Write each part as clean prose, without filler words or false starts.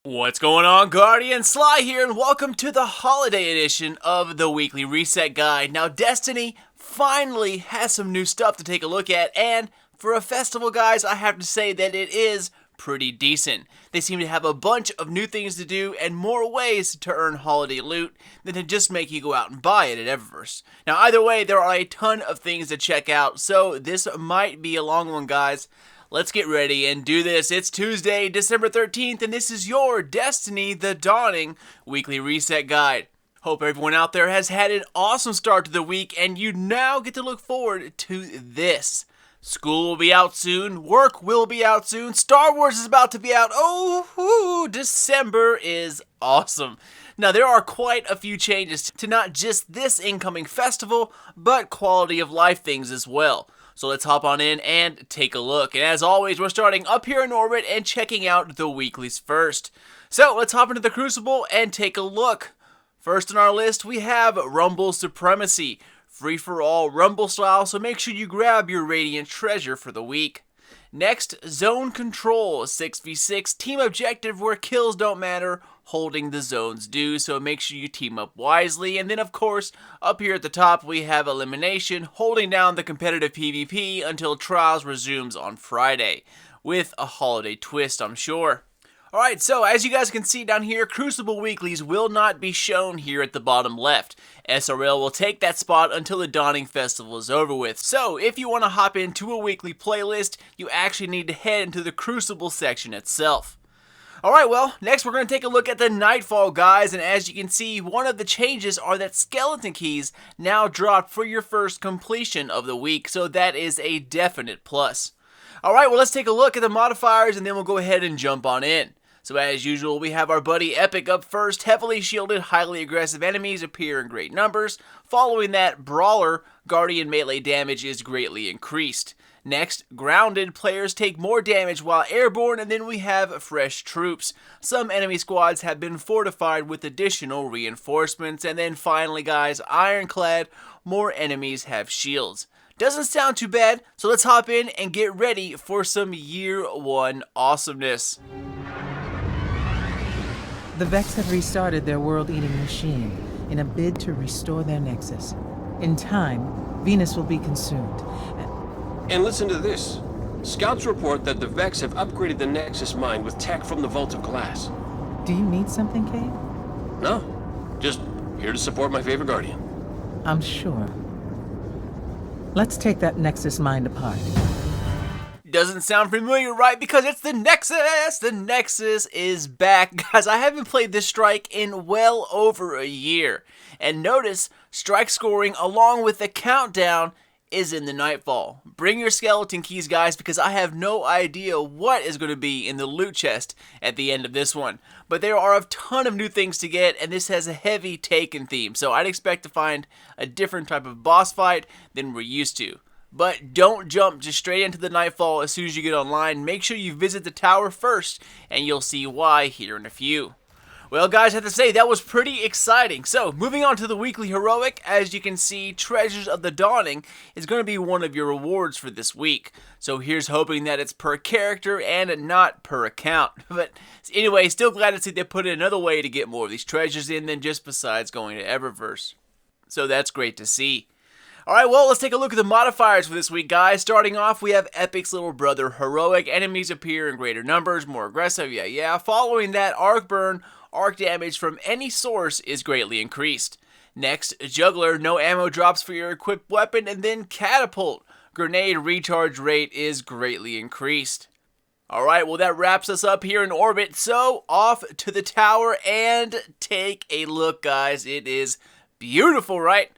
What's going on, Guardian? Sly here, and welcome to the holiday edition of the Weekly Reset Guide. Now, Destiny finally has some new stuff to take a look at, and for a festival, guys, I have to say that it is pretty decent. They seem to have a bunch of new things to do and more ways to earn holiday loot than to just make you go out and buy it at Eververse. Now, either way, there are a ton of things to check out, so this might be a long one, guys. Let's get ready and do this. It's Tuesday, December 13th, and this is your Destiny The Dawning Weekly Reset Guide. Hope everyone out there has had an awesome start to the week, and you now get to look forward to this. School will be out soon, work will be out soon, Star Wars is about to be out. Oh, December is awesome. Now, there are quite a few changes to not just this incoming festival, but quality of life things as well. So let's hop on in and take a look. And as always, we're starting up here in orbit and checking out the weeklies first. So let's hop into the Crucible and take a look. First on our list, we have Rumble Supremacy. Free for all Rumble style, so make sure you grab your Radiant Treasure for the week. Next, Zone Control, 6v6 team objective where kills don't matter, holding the zones do, so make sure you team up wisely. And then of course, up here at the top we have Elimination, holding down the competitive PvP until Trials resumes on Friday, with a holiday twist, I'm sure. Alright, so as you guys can see down here, Crucible Weeklies will not be shown here at the bottom left. SRL will take that spot until the Dawning Festival is over with. So, if you want to hop into a weekly playlist, you actually need to head into the Crucible section itself. Alright, well, next we're going to take a look at the Nightfall, guys, and as you can see, one of the changes are that skeleton keys now drop for your first completion of the week, so that is a definite plus. Alright, well, let's take a look at the modifiers and then we'll go ahead and jump on in. So as usual, we have our buddy Epic up first. Heavily shielded, highly aggressive enemies appear in great numbers. Following that, Brawler, Guardian melee damage is greatly increased. Next, Grounded, players take more damage while airborne, and then we have Fresh Troops. Some enemy squads have been fortified with additional reinforcements. And then finally, guys, Ironclad, more enemies have shields. Doesn't sound too bad, so let's hop in and get ready for some Year 1 awesomeness. The Vex have restarted their world-eating machine in a bid to restore their nexus. In time, Venus will be consumed. And listen to this. Scouts report that the Vex have upgraded the Nexus mine with tech from the Vault of Glass. Do you need something, Cade? No, just here to support my favorite Guardian. I'm sure. Let's take that Nexus mine apart. Doesn't sound familiar, right? Because it's the Nexus! The Nexus is back. Guys, I haven't played this strike in well over a year. And notice, strike scoring along with the countdown is in the Nightfall. Bring your skeleton keys, guys, because I have no idea what is going to be in the loot chest at the end of this one. But there are a ton of new things to get, and this has a heavy Taken theme. So I'd expect to find a different type of boss fight than we're used to. But don't jump just straight into the Nightfall as soon as you get online. Make sure you visit the tower first, and you'll see why here in a few. Well, guys, I have to say, that was pretty exciting. So, moving on to the weekly heroic, as you can see, Treasures of the Dawning is going to be one of your rewards for this week. So here's hoping that it's per character and not per account. But anyway, still glad to see they put in another way to get more of these treasures in than just besides going to Eververse. So that's great to see. Alright, well, let's take a look at the modifiers for this week, guys. Starting off, we have Epic's little brother, Heroic. Enemies appear in greater numbers, more aggressive, yeah. Following that, Arc Burn, arc damage from any source is greatly increased. Next, Juggler, no ammo drops for your equipped weapon, and then Catapult. Grenade recharge rate is greatly increased. Alright, well, that wraps us up here in orbit, so off to the tower and take a look, guys. It is beautiful, right?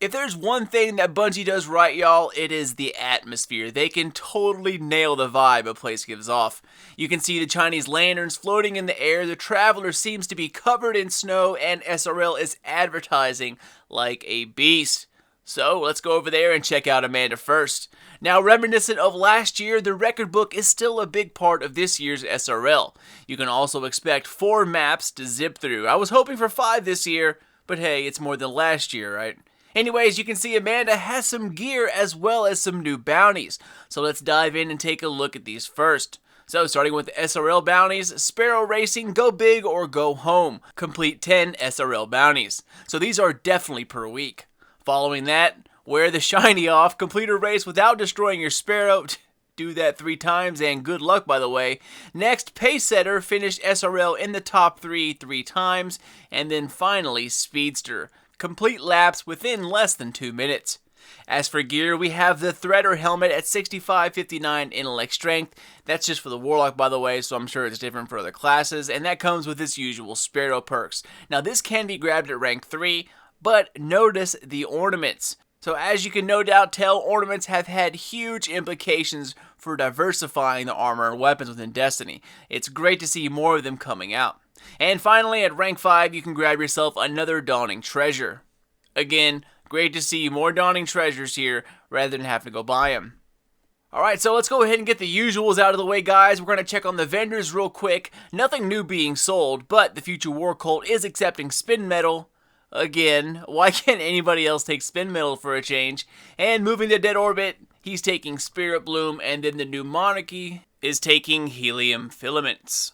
If there's one thing that Bungie does right, y'all, it is the atmosphere. They can totally nail the vibe a place gives off. You can see the Chinese lanterns floating in the air, the Traveler seems to be covered in snow, and SRL is advertising like a beast. So, let's go over there and check out Amanda first. Now, reminiscent of last year, the record book is still a big part of this year's SRL. You can also expect 4 maps to zip through. I was hoping for 5 this year, but hey, it's more than last year, right? Anyways, you can see Amanda has some gear as well as some new bounties. So let's dive in and take a look at these first. So starting with SRL bounties, Sparrow Racing, go big or go home. Complete 10 SRL bounties. So these are definitely per week. Following that, wear the shiny off, complete a race without destroying your Sparrow. Do that 3 times and good luck, by the way. Next, Pace Setter, finish SRL in the top 3 times. And then finally, Speedster, complete laps within less than 2 minutes. As for gear, we have the Threader helmet at 65-59 intellect strength. That's just for the Warlock, by the way, so I'm sure it's different for other classes. And that comes with its usual Sparrow perks. Now, this can be grabbed at rank 3, but notice the ornaments. So as you can no doubt tell, ornaments have had huge implications for diversifying the armor and weapons within Destiny. It's great to see more of them coming out. And finally, at rank 5, you can grab yourself another Dawning Treasure. Again, great to see more Dawning Treasures here rather than having to go buy them. Alright, so let's go ahead and get the usuals out of the way, guys. We're going to check on the vendors real quick. Nothing new being sold, but the Future War Cult is accepting spin metal. Again, why can't anybody else take spin metal for a change? And moving to Dead Orbit, he's taking Spirit Bloom, and then the new Monarchy is taking Helium Filaments.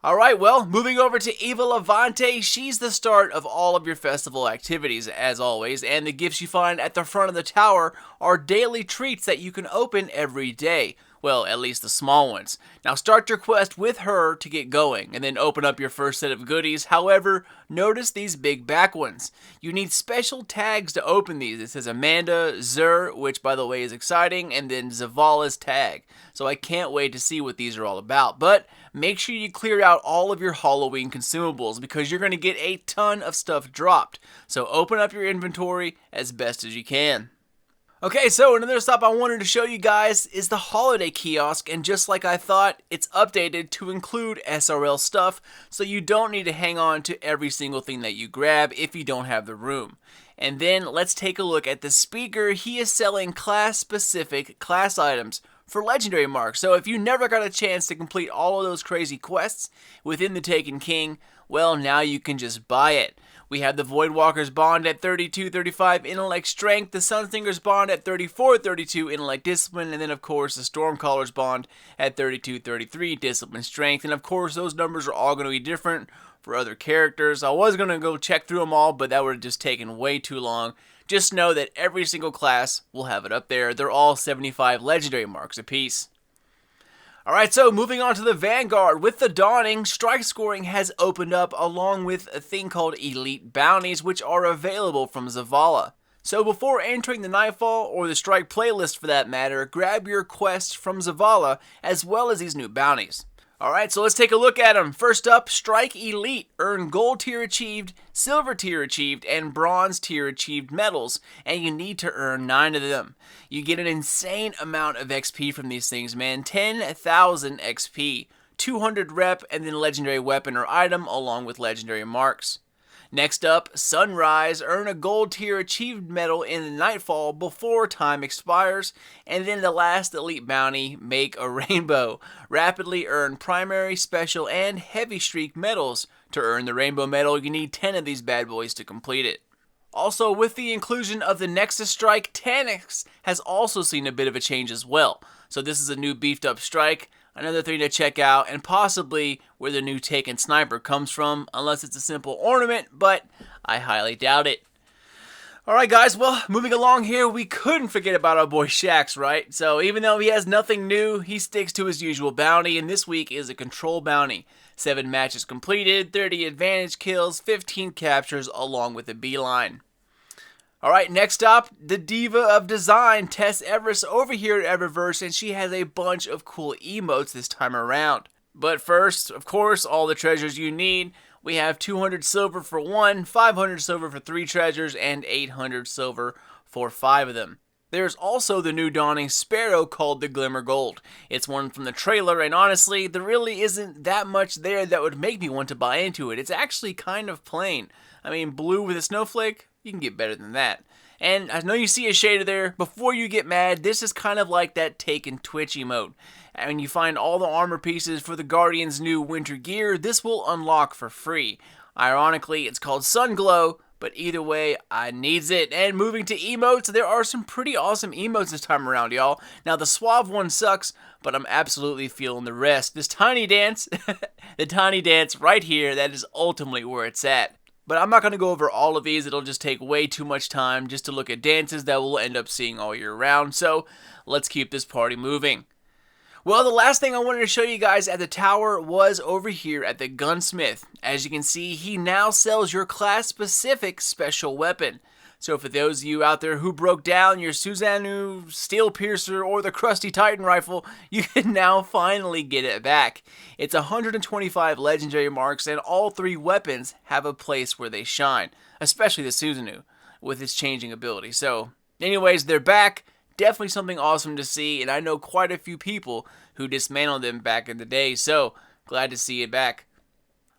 Alright, well, moving over to Eva Levante, she's the start of all of your festival activities, as always, and the gifts you find at the front of the tower are daily treats that you can open every day. Well, at least the small ones. Now start your quest with her to get going, and then open up your first set of goodies. However, notice these big back ones. You need special tags to open these. It says Amanda, Zur, which by the way is exciting, and then Zavala's tag. So I can't wait to see what these are all about. But make sure you clear out all of your Halloween consumables, because you're going to get a ton of stuff dropped. So open up your inventory as best as you can. Okay, so another stop I wanted to show you guys is the holiday kiosk, and just like I thought, it's updated to include SRL stuff, so you don't need to hang on to every single thing that you grab if you don't have the room. And then let's take a look at the speaker. He is selling class-specific class items for legendary marks, so if you never got a chance to complete all of those crazy quests within the Taken King, well, now you can just buy it. We have the Voidwalker's Bond at 32-35 intellect strength, the Sunslinger's Bond at 34-32 intellect discipline, and then of course the Stormcaller's Bond at 32-33 discipline strength. And of course those numbers are all going to be different for other characters. I was going to go check through them all, but that would have just taken way too long. Just know that every single class will have it up there. They're all 75 legendary marks apiece. Alright, so moving on to the Vanguard. With the Dawning, strike scoring has opened up along with a thing called Elite Bounties, which are available from Zavala. So before entering the Nightfall, or the strike playlist for that matter, grab your quests from Zavala as well as these new bounties. Alright, so let's take a look at them. First up, Strike Elite. Earn Gold Tier Achieved, Silver Tier Achieved, and Bronze Tier Achieved medals, and you need to earn 9 of them. You get an insane amount of XP from these things, man. 10,000 XP, 200 rep, and then legendary weapon or item along with legendary marks. Next up, Sunrise. Earn a Gold Tier Achieved medal in the Nightfall before time expires. And then the last elite bounty, Make a Rainbow. Rapidly earn primary, special, and heavy streak medals. To earn the Rainbow medal, you need 10 of these bad boys to complete it. Also, with the inclusion of the Nexus Strike, Tanix has also seen a bit of a change as well. So this is a new beefed up strike. Another thing to check out, and possibly where the new Taken Sniper comes from, unless it's a simple ornament, but I highly doubt it. Alright guys, well, moving along here, we couldn't forget about our boy Shax, right? So even though he has nothing new, he sticks to his usual bounty, and this week is a control bounty. 7 matches completed, 30 advantage kills, 15 captures, along with a beeline. Alright, next up, the Diva of Design, Tess Eververse, over here at Eververse, and she has a bunch of cool emotes this time around. But first, of course, all the treasures you need. We have 200 silver for 1, 500 silver for 3 treasures, and 800 silver for 5 of them. There's also the new Dawning Sparrow called the Glimmer Gold. It's one from the trailer, and honestly, there really isn't that much there that would make me want to buy into it. It's actually kind of plain. I mean, blue with a snowflake? You can get better than that. And I know you see a shader there. Before you get mad, this is kind of like that Taken Twitch emote. And when you find all the armor pieces for the Guardian's new winter gear, this will unlock for free. Ironically, it's called Sun Glow, but either way, I needs it. And moving to emotes, there are some pretty awesome emotes this time around, y'all. Now, the suave one sucks, but I'm absolutely feeling the rest. This tiny dance, the tiny dance right here, that is ultimately where it's at. But I'm not going to go over all of these. It'll just take way too much time just to look at dances that we'll end up seeing all year round. So let's keep this party moving. Well, the last thing I wanted to show you guys at the tower was over here at the Gunsmith. As you can see, he now sells your class-specific special weapon. So for those of you out there who broke down your Susanoo, Steel Piercer, or the Krusty Titan rifle, you can now finally get it back. It's 125 legendary marks, and all 3 weapons have a place where they shine, especially the Susanoo, with its changing ability. So, anyways, they're back. Definitely something awesome to see, and I know quite a few people who dismantled them back in the day, so glad to see it back.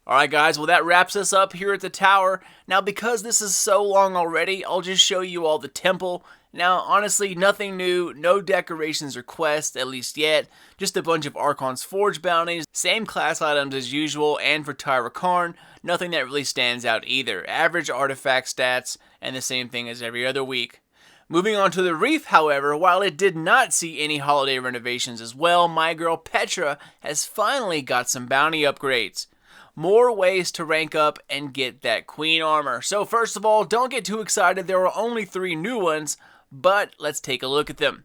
Alright guys, well that wraps us up here at the tower. Now because this is so long already, I'll just show you all the temple. Now honestly, nothing new, no decorations or quests, at least yet. Just a bunch of Archon's Forge bounties, same class items as usual, and for Tyra Karn, nothing that really stands out either. Average artifact stats, and the same thing as every other week. Moving on to the Reef, however, while it did not see any holiday renovations as well, my girl Petra has finally got some bounty upgrades. More ways to rank up and get that Queen armor. So first of all, don't get too excited, there are only 3 new ones, but let's take a look at them.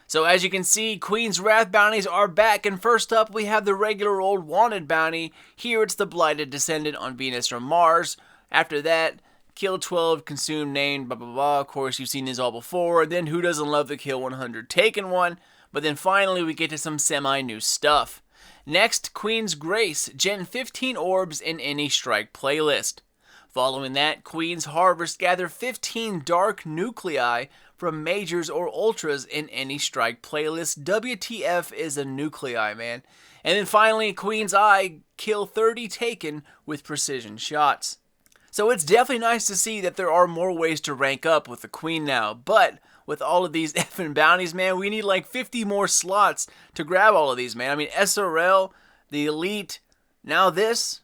So as you can see, Queen's Wrath bounties are back, and first up we have the regular old Wanted bounty. Here it's the Blighted Descendant on Venus or Mars. After that, Kill 12, Consume, Named, blah blah blah. Of course, you've seen these all before. Then who doesn't love the Kill 100 Taken one? But then finally we get to some semi-new stuff. Next, Queen's Grace, Gen 15 orbs in any strike playlist. Following that, Queen's Harvest, gather 15 dark nuclei from majors or ultras in any strike playlist. WTF is a nuclei, man. And then finally, Queen's Eye, kill 30 Taken with precision shots. So it's definitely nice to see that there are more ways to rank up with the Queen now, but with all of these effing bounties, man, we need like 50 more slots to grab all of these, man. I mean, SRL, the Elite, now this.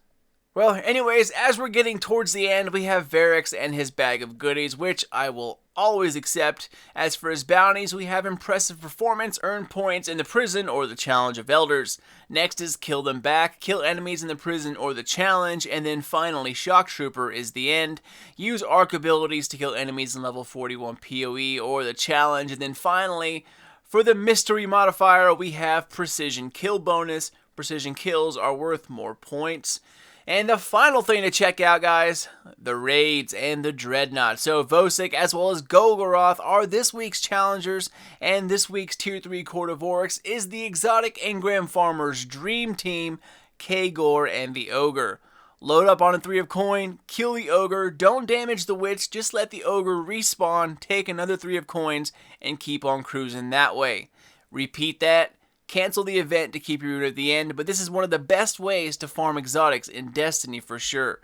Well, anyways, as we're getting towards the end, we have Varix and his bag of goodies, which I will always accept. As for his bounties, we have Impressive Performance, earn points in the prison or the Challenge of Elders. Next is Kill Them Back, kill enemies in the prison or the challenge, and then finally Shock Trooper is the end. Use arc abilities to kill enemies in level 41 PoE or the challenge, and then finally, for the mystery modifier, we have Precision Kill bonus. Precision kills are worth more points. And the final thing to check out, guys, the raids and the Dreadnought. So Vosik as well as Golgoroth are this week's challengers, and this week's Tier 3 Court of Oryx is the exotic Engram Farmer's Dream Team, Kagor and the Ogre. Load up on a 3 of coin, kill the Ogre, don't damage the Witch, just let the Ogre respawn, take another 3 of coins, and keep on cruising that way. Repeat that. Cancel the event to keep your route at the end, but this is one of the best ways to farm exotics in Destiny for sure.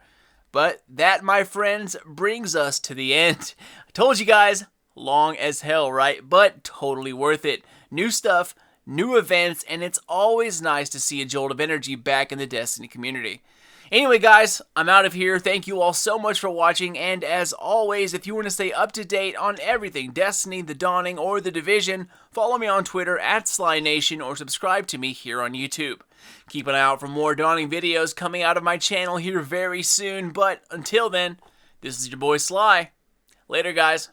But that, my friends, brings us to the end. I told you guys, long as hell, right? But totally worth it. New stuff, new events, and it's always nice to see a jolt of energy back in the Destiny community. Anyway, guys, I'm out of here. Thank you all so much for watching, and as always, if you want to stay up to date on everything Destiny, The Dawning, or The Division, follow me on Twitter at SlyNation or subscribe to me here on YouTube. Keep an eye out for more Dawning videos coming out of my channel here very soon, but until then, this is your boy Sly. Later, guys.